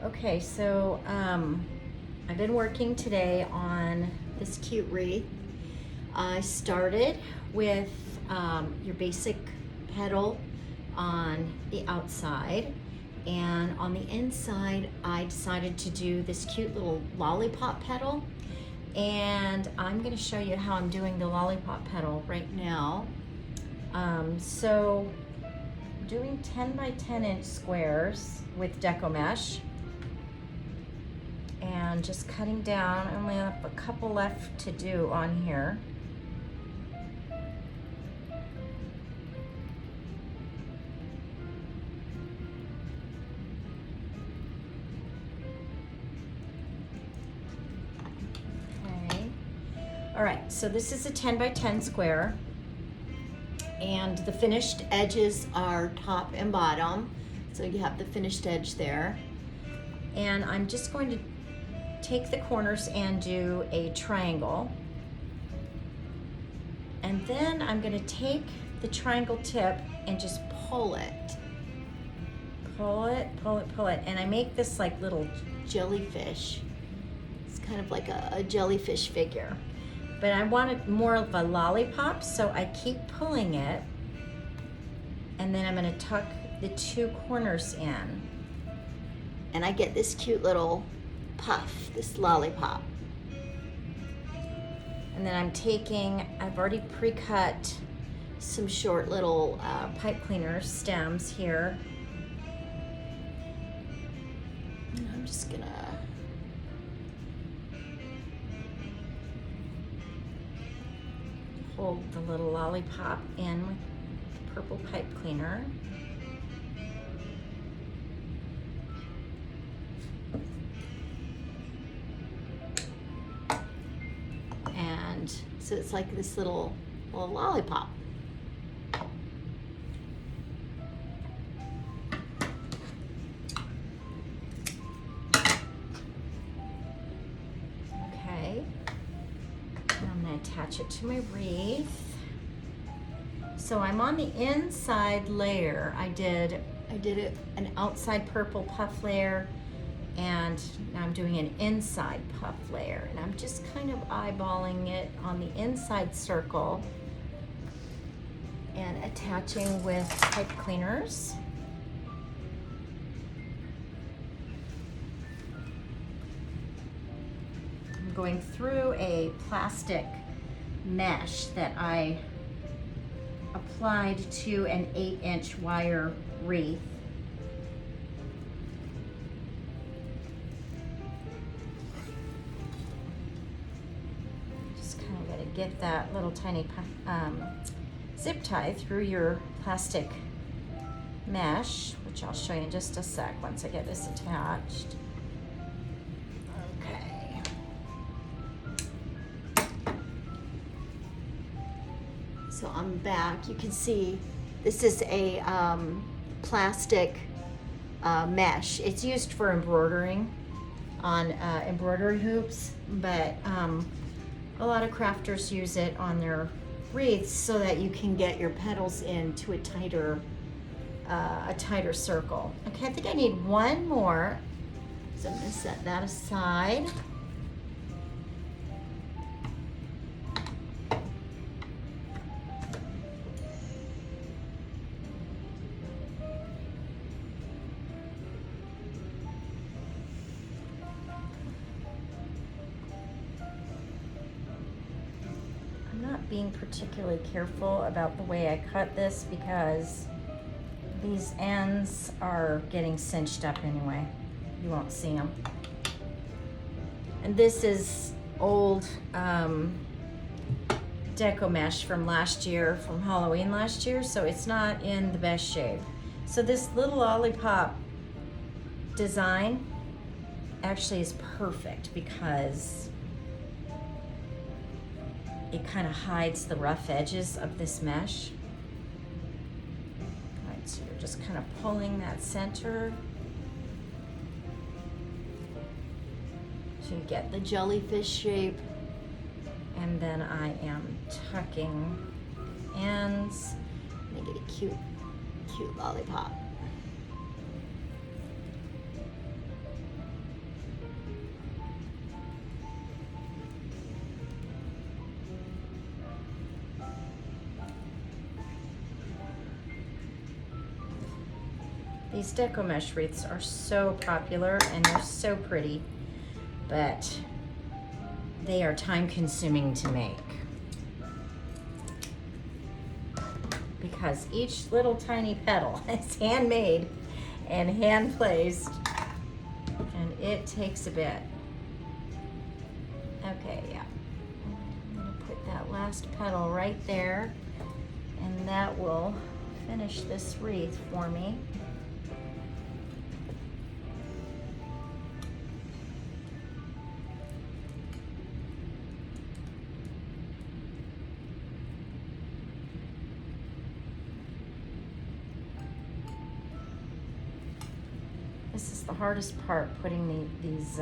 Okay, so I've been working today on this cute wreath. I started with your basic petal on the outside, and on the inside I decided to do this cute little lollipop petal, and I'm going to show you how I'm doing the lollipop petal right now. So doing 10 by 10 inch squares with Deco mesh and just cutting down. I only have a couple left to do on here. Okay. All right, so this is a 10 by 10 square, and the finished edges are top and bottom. So you have the finished edge there. And I'm just going to take the corners and do a triangle. And then I'm going to take the triangle tip and just pull it. Pull it, pull it, pull it. And I make this like little jellyfish. It's kind of like a jellyfish figure. But I want it more of a lollipop, so I keep pulling it. And then I'm going to tuck the two corners in. And I get this cute little puff, this lollipop. And then I've already pre-cut some short little pipe cleaner stems here. And I'm just gonna hold the little lollipop in with the purple pipe cleaner. So it's like this little lollipop. Okay, and I'm going to attach it to my wreath. So I'm on the inside layer. I did an outside purple puff layer, and now I'm doing an inside puff layer, and I'm just kind of eyeballing it on the inside circle and attaching with pipe cleaners. I'm going through a plastic mesh that I applied to an 8-inch wire wreath. Get that little tiny zip tie through your plastic mesh, which I'll show you in just a sec once I get this attached. Okay. So I'm back. You can see this is a plastic mesh. It's used for embroidering on embroidery hoops, but a lot of crafters use it on their wreaths so that you can get your petals into a tighter circle. Okay, I think I need one more, so I'm going to set that aside. Being particularly careful about the way I cut this because these ends are getting cinched up anyway. You won't see them. And this is old Deco mesh from last year, from Halloween last year, so it's not in the best shape. So this little lollipop design actually is perfect because it kind of hides the rough edges of this mesh. All right, so you're just kind of pulling that center to get the jellyfish shape. And then I am tucking ends. Make it a cute lollipop. These Deco mesh wreaths are so popular and they're so pretty, but they are time consuming to make because each little tiny petal is handmade and hand placed, and it takes a bit. Okay, yeah. I'm gonna put that last petal right there, and that will finish this wreath for me. This is the hardest part, putting these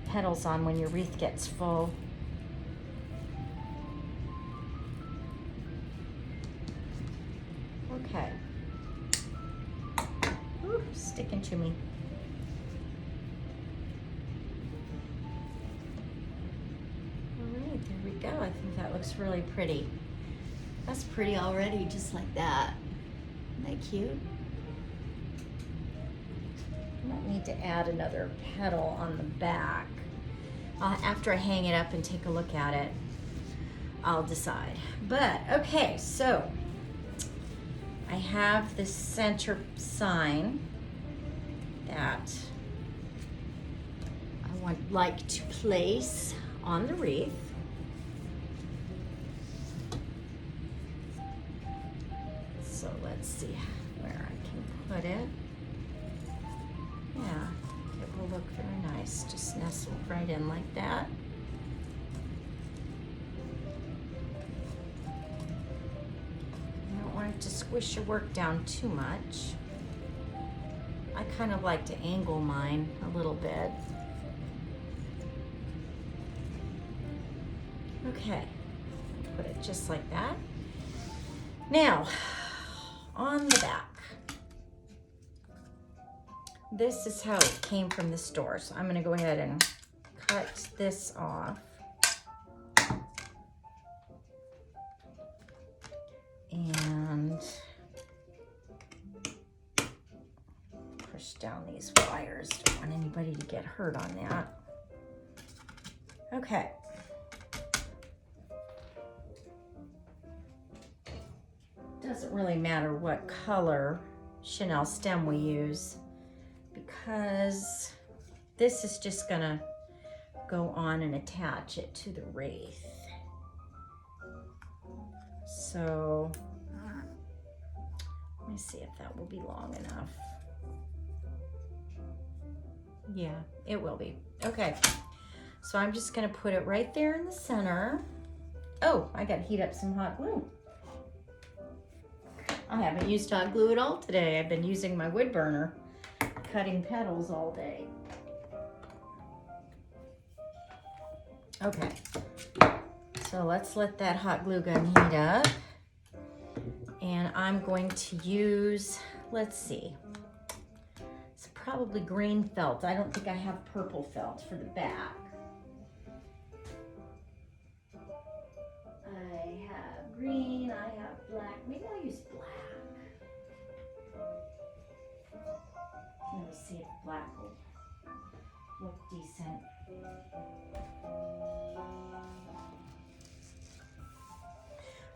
petals on when your wreath gets full. Okay. Ooh, sticking to me. All right, there we go. I think that looks really pretty. That's pretty already, just like that. Isn't that cute? I might need to add another petal on the back. After I hang it up and take a look at it, I'll decide. But okay, so I have this center sign that I like to place on the wreath. So let's see where I can put it. Yeah, it will look very nice, just nestled right in like that. You don't want it to squish your work down too much. I kind of like to angle mine a little bit. Okay, put it just like that. Now, on the back. This is how it came from the store. So I'm gonna go ahead and cut this off. And push down these wires. Don't want anybody to get hurt on that. Okay. Doesn't really matter what color Chanel stem we use, because this is just gonna go on and attach it to the wreath. So let me see if that will be long enough. Yeah, it will be. Okay, so I'm just gonna put it right there in the center. Oh, I gotta heat up some hot glue. I haven't used hot glue at all today. I've been using my wood burner, cutting petals all day. Okay, so let's let that hot glue gun heat up. And I'm going to use, let's see, it's probably green felt. I don't think I have purple felt for the back. I have green, I have black. Maybe I'll use black. Let me see if black will look decent.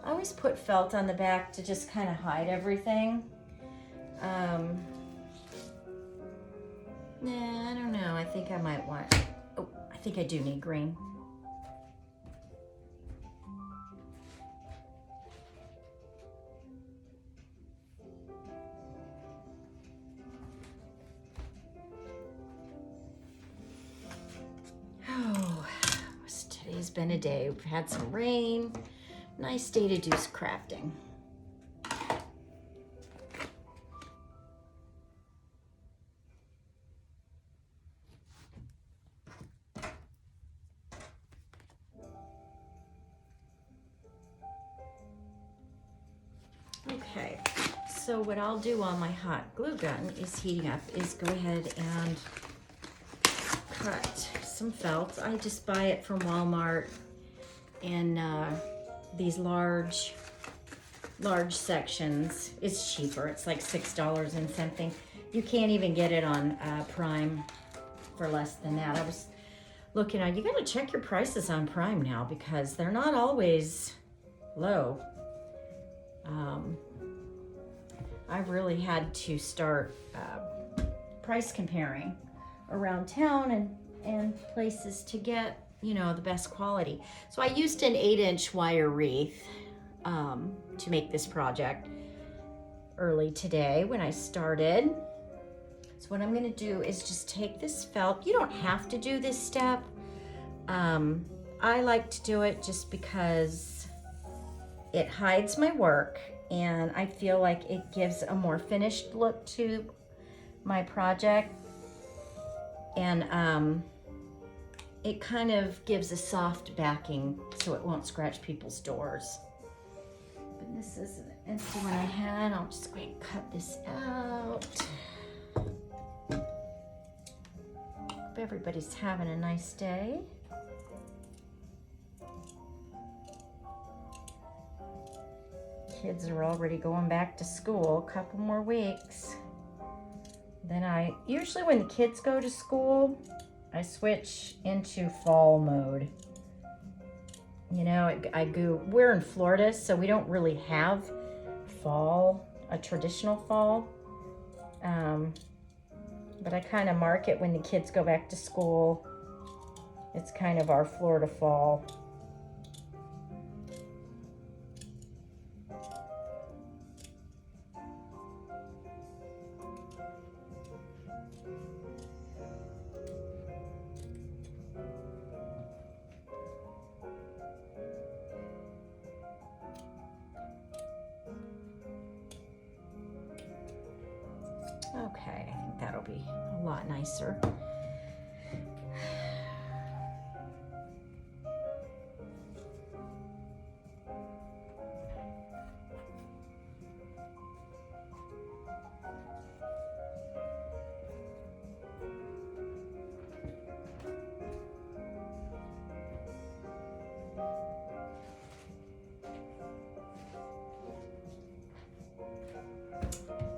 I always put felt on the back to just kind of hide everything. Nah, I don't know. I think I might want, oh, I think I do need green. Oh, today's been a day. We've had some rain. Nice day to do crafting. Okay, so what I'll do while my hot glue gun is heating up is go ahead and cut some felt. I just buy it from Walmart in these large large sections. It's cheaper. It's like $6 and something. You can't even get it on Prime for less than that. I was looking on, you gotta check your prices on Prime now because they're not always low. I've really had to start price comparing around town and places to get, you know, the best quality. So I used an 8-inch wire wreath to make this project early today when I started. So what I'm gonna do is just take this felt. You don't have to do this step. I like to do it just because it hides my work and I feel like it gives a more finished look to my project. And it kind of gives a soft backing so it won't scratch people's doors. But this is an empty one I had. I'll just go ahead and cut this out. Hope everybody's having a nice day. Kids are already going back to school, a couple more weeks. Then usually when the kids go to school, I switch into fall mode. You know, we're in Florida, so we don't really have fall, a traditional fall. But I kind of mark it when the kids go back to school. It's kind of our Florida fall. Okay, I think that'll be a lot nicer.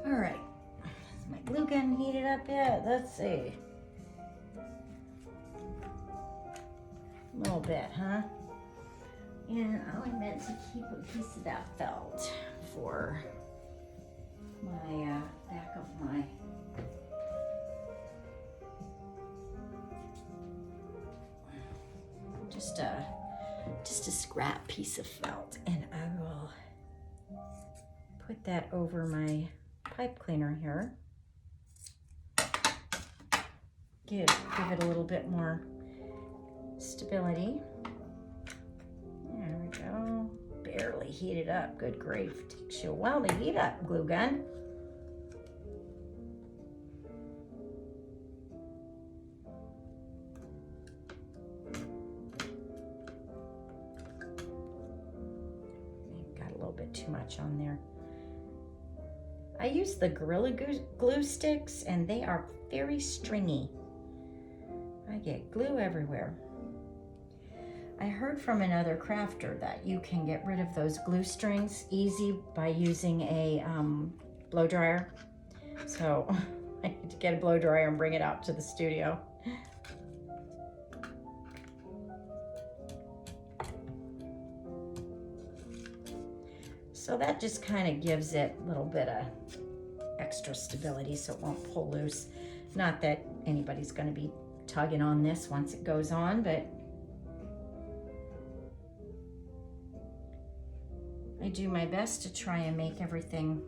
All right. Glue gun heated up yet? Let's see. A little bit, huh? And I meant to keep a piece of that felt for my back of my just a scrap piece of felt, and I will put that over my pipe cleaner here. Give it a little bit more stability. There we go. Barely heated up. Good grief. Takes you a while to heat up, glue gun. Got a little bit too much on there. I use the Gorilla Glue sticks and they are very stringy. I get glue everywhere. I heard from another crafter that you can get rid of those glue strings easy by using a blow dryer. So I need to get a blow dryer and bring it out to the studio. So that just kind of gives it a little bit of extra stability so it won't pull loose. Not that anybody's going to be tugging on this once it goes on, but I do my best to try and make everything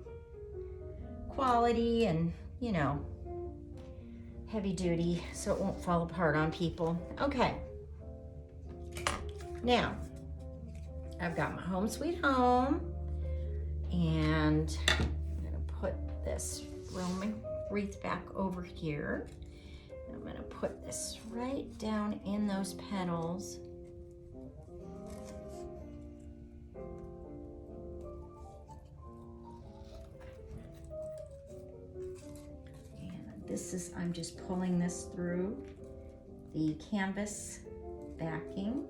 quality and, you know, heavy duty so it won't fall apart on people. Okay. Now, I've got my home sweet home, and I'm gonna put this Roman wreath back over here. I'm gonna put this right down in those petals. And this is, I'm just pulling this through the canvas backing.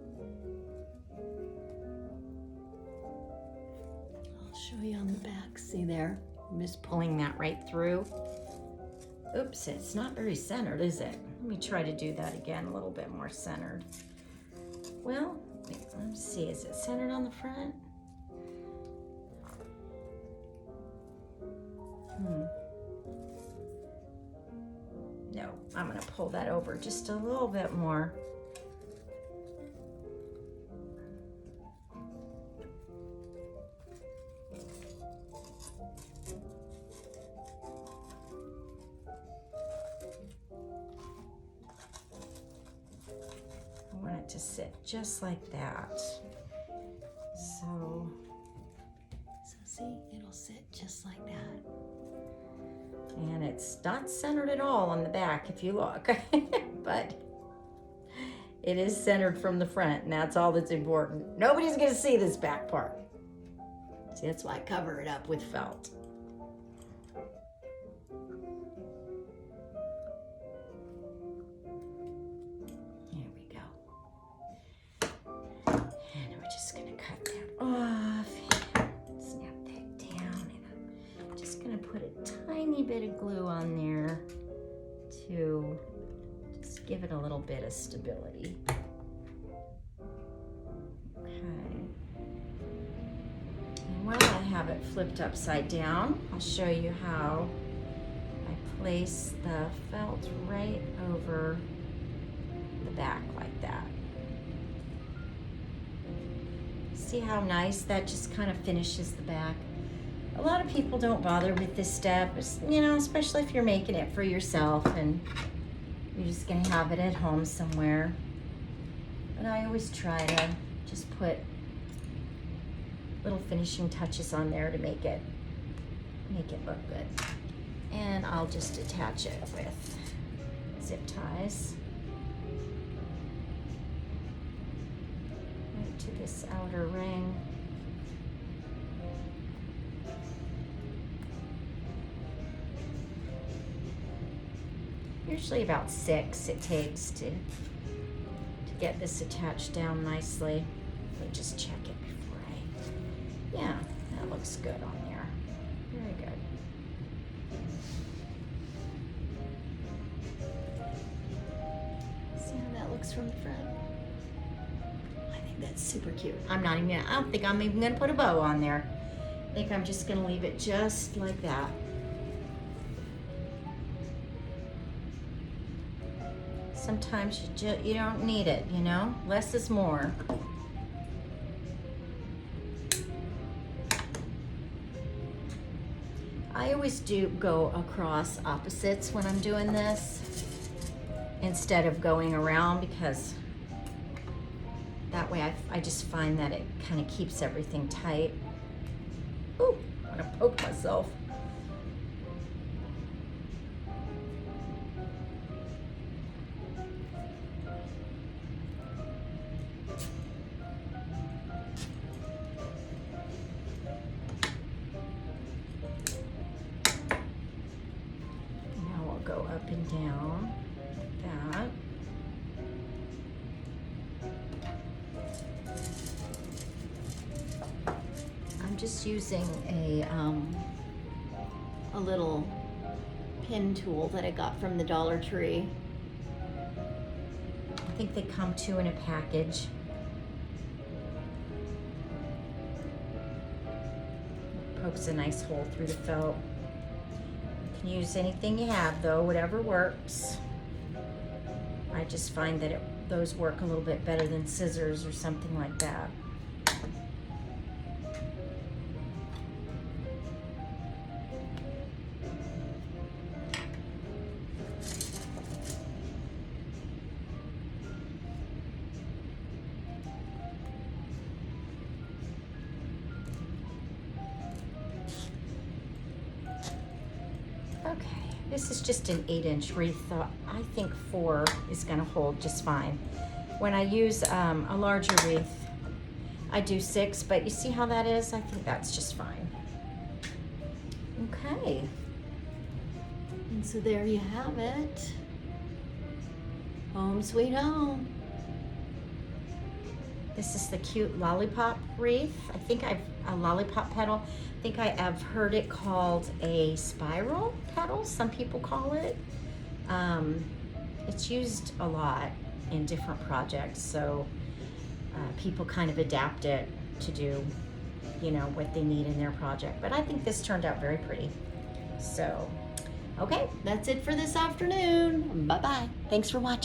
I'll show you on See there? I'm just pulling that right through. Oops, it's not very centered, is it? Let me try to do that again, a little bit more centered. Well, let's see, is it centered on the front? No, I'm gonna pull that over just a little bit more. I want it to sit just like that. So see, it'll sit just like that. And it's not centered at all on the back if you look, but it is centered from the front, and that's all that's important. Nobody's gonna see this back part. See, that's why I cover it up with felt. There we go. And we're just gonna cut that off. Snap that down, and I'm just gonna put a tiny bit of glue on there to just give it a little bit of stability. Okay. And while I have it flipped upside down, I'll show you how I place the felt right over the back like that. See how nice that just kind of finishes the back? A lot of people don't bother with this step, you know, especially if you're making it for yourself and you're just gonna have it at home somewhere. But I always try to just put little finishing touches on there to make it look good. And I'll just attach it with zip ties right to this outer ring. Usually about 6 it takes to get this attached down nicely. Let me just check it before yeah, that looks good on there. Very good. See how that looks from the front? I think that's super cute. I don't think I'm even gonna put a bow on there. I think I'm just gonna leave it just like that. Sometimes you don't need it, you know? Less is more. I always do go across opposites when I'm doing this instead of going around, because that way I just find that it kind of keeps everything tight. Ooh, I'm gonna poke myself. Go up and down like that. I'm just using a little pin tool that I got from the Dollar Tree. I think they come 2 in a package. Pokes a nice hole through the felt. You can use anything you have though, whatever works. I just find that those work a little bit better than scissors or something like that. Okay, this is just an 8-inch wreath, so I think 4 is gonna hold just fine. When I use a larger wreath, I do 6, but you see how that is? I think that's just fine. Okay, and so there you have it. Home sweet home. This is the cute lollipop wreath. I think a lollipop petal. I think I have heard it called a spiral petal, some people call it. It's used a lot in different projects, so people kind of adapt it to do, you know, what they need in their project. But I think this turned out very pretty. So, okay, that's it for this afternoon. Bye-bye. Thanks for watching.